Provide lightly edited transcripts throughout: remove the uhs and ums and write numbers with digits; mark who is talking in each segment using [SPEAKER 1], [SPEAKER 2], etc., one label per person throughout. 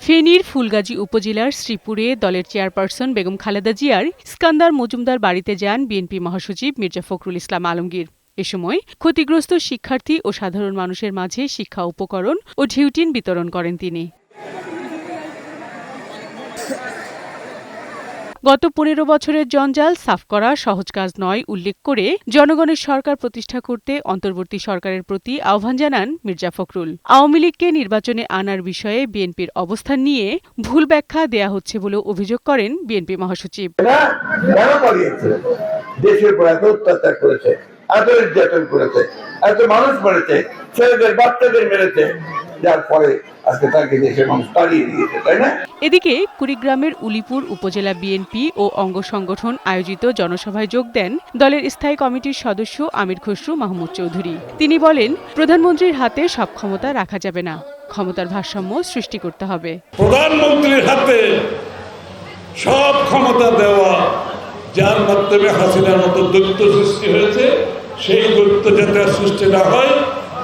[SPEAKER 1] ফেনীর ফুলগাজী উপজেলার শ্রীপুরে দলের চেয়ারপারসন বেগম খালেদা জিয়ার ইস্কান্দার মজুমদার বাড়িতে যান বিএনপি মহাসচিব মির্জা ফখরুল ইসলাম আলমগীর। এ সময় ক্ষতিগ্রস্ত শিক্ষার্থী ও সাধারণ মানুষের মাঝে শিক্ষা উপকরণ ও ঢিউটিন বিতরণ করেন তিনি। গত ১৫ বছরের জঞ্জাল সাফ করা সহজ কাজ নয় উল্লেখ করে জনগণের সরকার প্রতিষ্ঠা করতে অন্তর্বর্তী সরকারের প্রতি আহ্বান জানান মির্জা ফখরুল। আওয়ামী লীগকে নির্বাচনে আনার বিষয়ে বিএনপির অবস্থান নিয়ে ভুল ব্যাখ্যা দেয়া হচ্ছে বলে অভিযোগ করেন বিএনপি মহাসচিব।
[SPEAKER 2] দেশের উপর এত অত্যাচার করেছে, এত নির্যাতন করেছে, এত মানুষ মেরেছে, ছেলেদের বাচ্চাদের মেরেছে, যার পরে আজকে তাকে দেশের মানুষ তাড়িয়ে দিয়েছে, তাই না?
[SPEAKER 1] এদিকে কুড়িগ্রামের উলিপুর উপজেলা বিএনপি ও অঙ্গ সংগঠন আয়োজিত জনসভায় যোগ দেন দলের স্থায়ী কমিটির সদস্য আমির খসরু মাহমুদ চৌধুরী। তিনি বলেন, প্রধানমন্ত্রীর হাতে সব ক্ষমতা রাখা যাবে না, ক্ষমতার ভারসাম্য সৃষ্টি করতে হবে।
[SPEAKER 3] প্রধানমন্ত্রীর হাতে সব ক্ষমতা দেওয়া, যার মাধ্যমে হাসিনার মতো দৈত্য সৃষ্টি হয়েছে, সেই দৈত্য যাতে সৃষ্টি না হয়,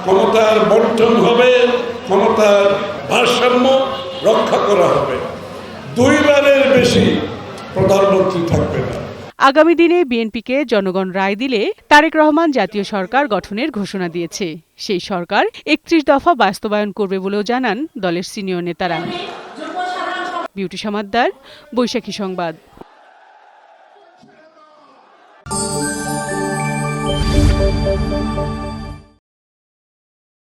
[SPEAKER 3] ক্ষমতার বন্টন হবে, ক্ষমতার ভারসাম্য রক্ষা করা হবে। দুইবারের বেশি প্রধানমন্ত্রী থাকবে না।
[SPEAKER 1] আগামী দিনে বিএনপিকে জনগণ রায় দিলে তারেক রহমান জাতীয় সরকার গঠনের ঘোষণা দিয়েছে। সেই সরকার ৩১ দফা বাস্তবায়ন করবে বলেও জানান দলের সিনিয়র নেতারা। বিউটি সমাদ্দার, বৈশাখী সংবাদ।